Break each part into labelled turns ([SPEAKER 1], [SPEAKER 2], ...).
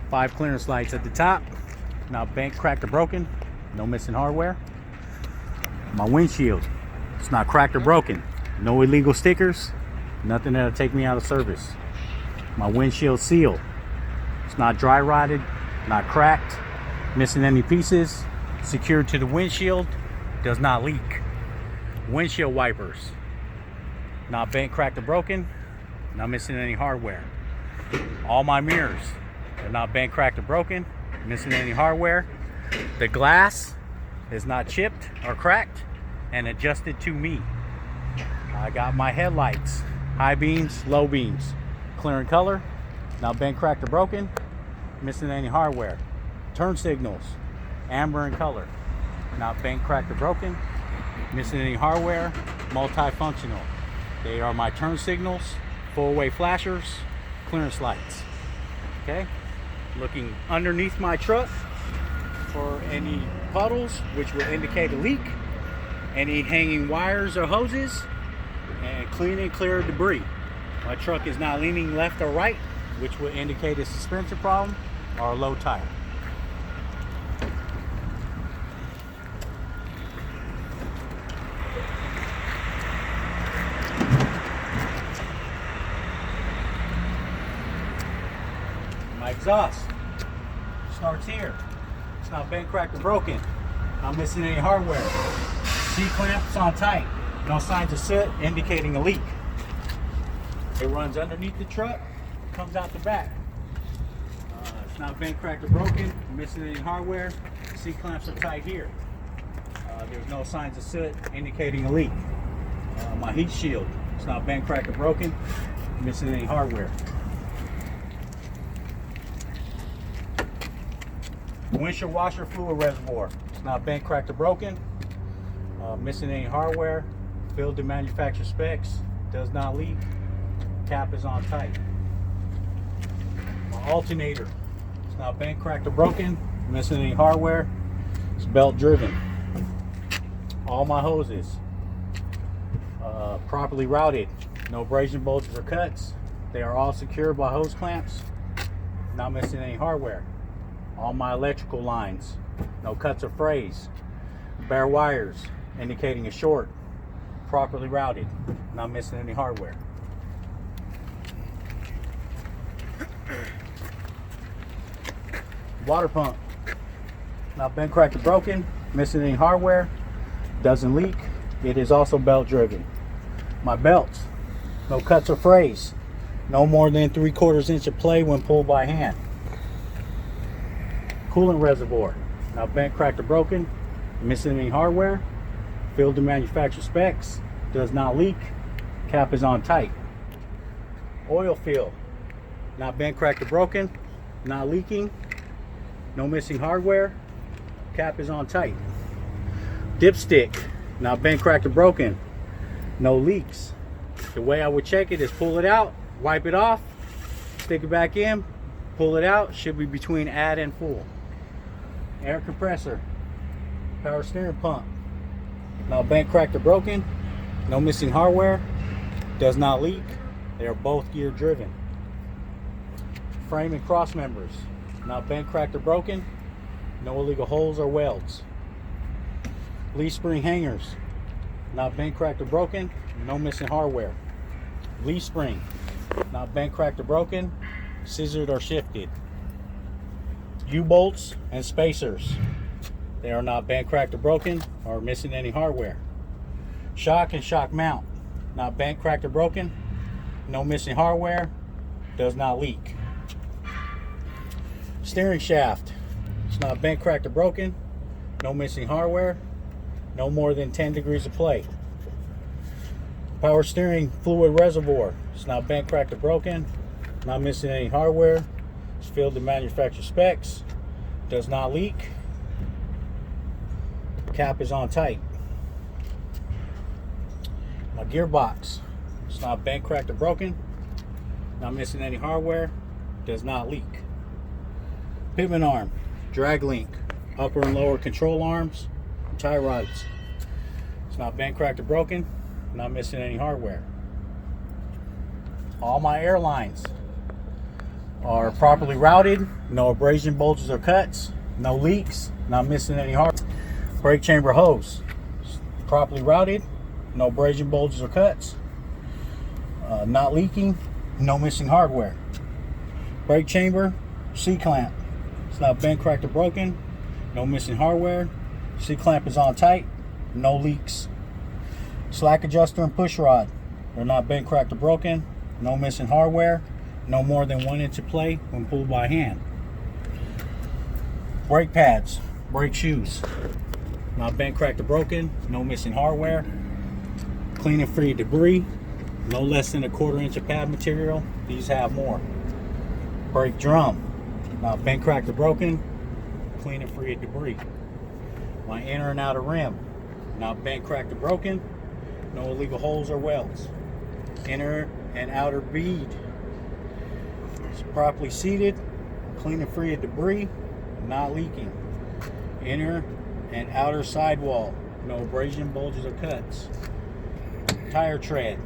[SPEAKER 1] 5 clearance lights at the top, not bent, cracked, or broken. No missing hardware. My windshield, it's not cracked or broken. No illegal stickers, nothing that'll take me out of service. My windshield seal, it's not dry rotted, not cracked, missing any pieces, secured to the windshield, does not leak. Windshield wipers, not bent, cracked, or broken, not missing any hardware. All my mirrors, they're not bent, cracked, or broken, missing any hardware. The glass is not chipped or cracked and adjusted to me. I got my headlights, high beams, low beams, clear in color, not bent, cracked, or broken, missing any hardware. Turn signals, amber in color, not bent, cracked, or broken, missing any hardware, multifunctional. They are my turn signals, four-way flashers, clearance lights. Okay, looking underneath my truck for any puddles, which will indicate a leak, any hanging wires or hoses, and clean and clear debris. My truck is not leaning left or right, which will indicate a suspension problem or a low tire. My exhaust starts here. It's not bent, cracked, or broken. Not missing any hardware. C-clamps on tight. No signs of soot indicating a leak. It runs underneath the truck, comes out the back. It's not bent, cracked, or broken. Missing any hardware. C-clamps are tight here. There's no signs of soot indicating a leak. My heat shield, it's not bent, cracked, or broken. Missing any hardware. Windshield washer fluid reservoir, it's not bent, cracked, or broken. Missing any hardware. Filled to manufacturer specs, does not leak. Cap is on tight. My alternator, it's not bent, cracked, or broken. Missing any hardware. It's belt driven. All my hoses, properly routed. No abrasion, bulges, or cuts. They are all secured by hose clamps. Not missing any hardware. All my electrical lines, no cuts or frays. Bare wires, indicating a short. Properly routed, not missing any hardware. Water pump, not bent, cracked, or broken, missing any hardware, doesn't leak. It is also belt driven. My belts, no cuts or frays, no more than 3/4 inch of play when pulled by hand. Coolant reservoir, not bent, cracked, or broken, missing any hardware. Filled to manufacturer specs, does not leak. Cap is on tight. Oil fill, not bent, cracked, or broken, not leaking. No missing hardware. Cap is on tight. Dipstick, not bent, cracked, or broken, no leaks. The way I would check it is pull it out, wipe it off, stick it back in, pull it out. Should be between add and full. Air compressor, power steering pump, not bent, cracked, or broken, no missing hardware, does not leak. They are both gear driven. Frame and cross members, not bent, cracked, or broken, no illegal holes or welds. Leaf spring hangers, not bent, cracked, or broken, no missing hardware. Leaf spring, not bent, cracked, or broken, scissored or shifted. U-bolts and spacers, they are not bent, cracked, or broken, or missing any hardware. Shock and shock mount, not bent, cracked, or broken, no missing hardware, does not leak. Steering shaft, it's not bent, cracked, or broken, no missing hardware, no more than 10 degrees of play. Power steering fluid reservoir, it's not bent, cracked, or broken, not missing any hardware. It's filled to manufacturer specs, does not leak. Cap is on tight. My gearbox, it's not bent, cracked, or broken, not missing any hardware, does not leak. Pivot arm, drag link, upper and lower control arms, tie rods. It's not bent, cracked, or broken, not missing any hardware. All my airlines, are properly routed, no abrasion, bulges, or cuts, no leaks, not missing any hard. Brake chamber hose, properly routed, no abrasion, bulges, or cuts, not leaking, no missing hardware. Brake chamber, C-clamp, it's not bent, cracked, or broken, no missing hardware. C-clamp is on tight, no leaks. Slack adjuster and push rod, they're not bent, cracked, or broken, no missing hardware, no more than 1 inch of play when pulled by hand. Brake pads, brake shoes, not bent, cracked, or broken, no missing hardware. Clean and free of debris, no less than 1/4 inch of pad material. These have more. Brake drum, not bent, cracked, or broken, clean and free of debris. My inner and outer rim, not bent, cracked, or broken, no illegal holes or welds. Inner and outer bead, it's properly seated, clean and free of debris, not leaking. Inner and outer sidewall, no abrasion, bulges, or cuts. Tire tread,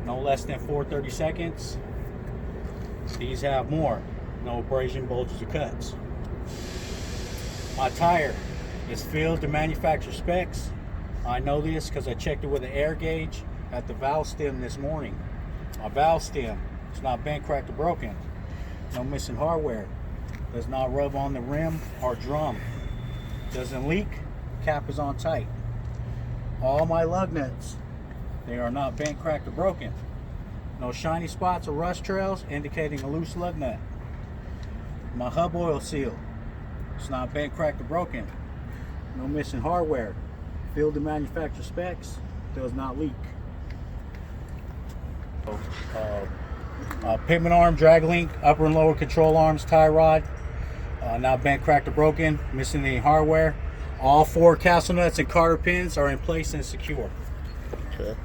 [SPEAKER 1] no less than 4/32. These have more, no abrasion, bulges, or cuts. My tire is filled to manufacturer specs. I know this because I checked it with an air gauge at the valve stem this morning. My valve stem is not bent, cracked, or broken, no missing hardware, does not rub on the rim or drum, doesn't leak, cap is on tight. All my lug nuts, they are not bent, cracked, or broken, no shiny spots or rust trails indicating a loose lug nut. My hub oil seal, it's not bent, cracked, or broken, no missing hardware, filled to manufacturer specs, does not leak. Pitman arm, drag link, upper and lower control arms, tie rod, not bent, cracked, or broken, missing any hardware. All 4 castle nuts and cotter pins are in place and secure.
[SPEAKER 2] Okay.